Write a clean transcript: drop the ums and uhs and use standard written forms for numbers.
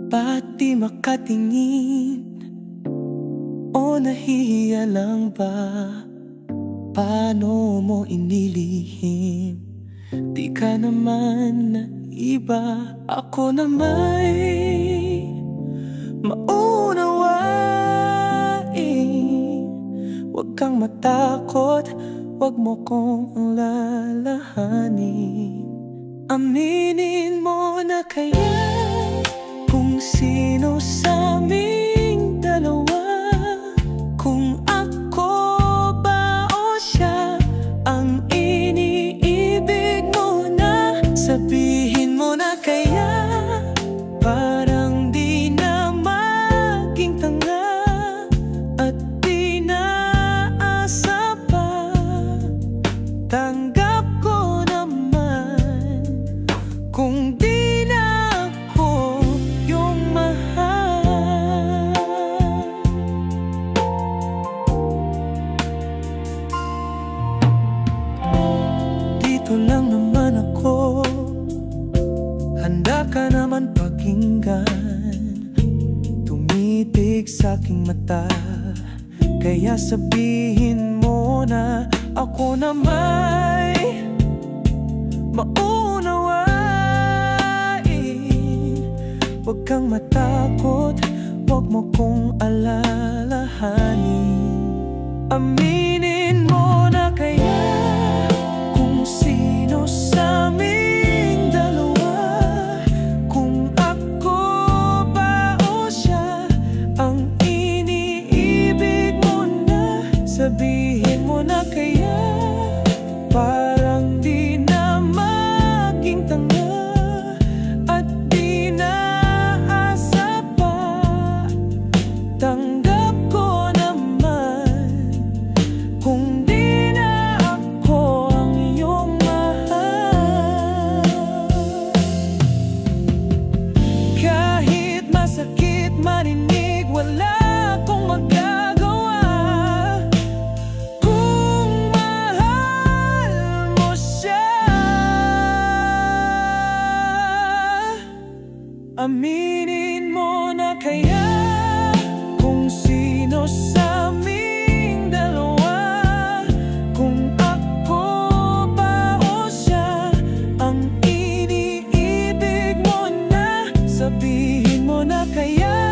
Ba't di makatingin? O nahihiya lang ba? Paano mo inilihim? Di ka naman naiba. Ako na may maunawain. Huwag kang matakot, huwag mo kong alalahanin. Aminin mo na kaya kung sino sa aming dalawa, kung ako ba o siya ang iniibig mo na. Sabihin mo na kaya, parang di na maging tanga at di na asa pa. Tanggap ko naman kung di na ako yung mahal. Dito lang naman ako, handa ka naman pakinggan. Tumitig sa'king mata, kaya sabihin mo na ako na may maunawain. Huwag kang matakot, huwag mo kong alalahanin. Aminin mo na kaya kung sino sa aming dalawa, kung ako ba o siya ang iniibig mo na. Sabihin mo na kaya, parang di na maging tanga at di na asa pa. Tanggap ko naman kung di na ako ang iyong mahal. Kahit masakit marinig, wala akong magagawa. Kung mahal mo siya, aminin mo na kaya kung sino sa aming dalawa, kung ako ba o siya ang iniibig mo na. Sabihin mo na kaya,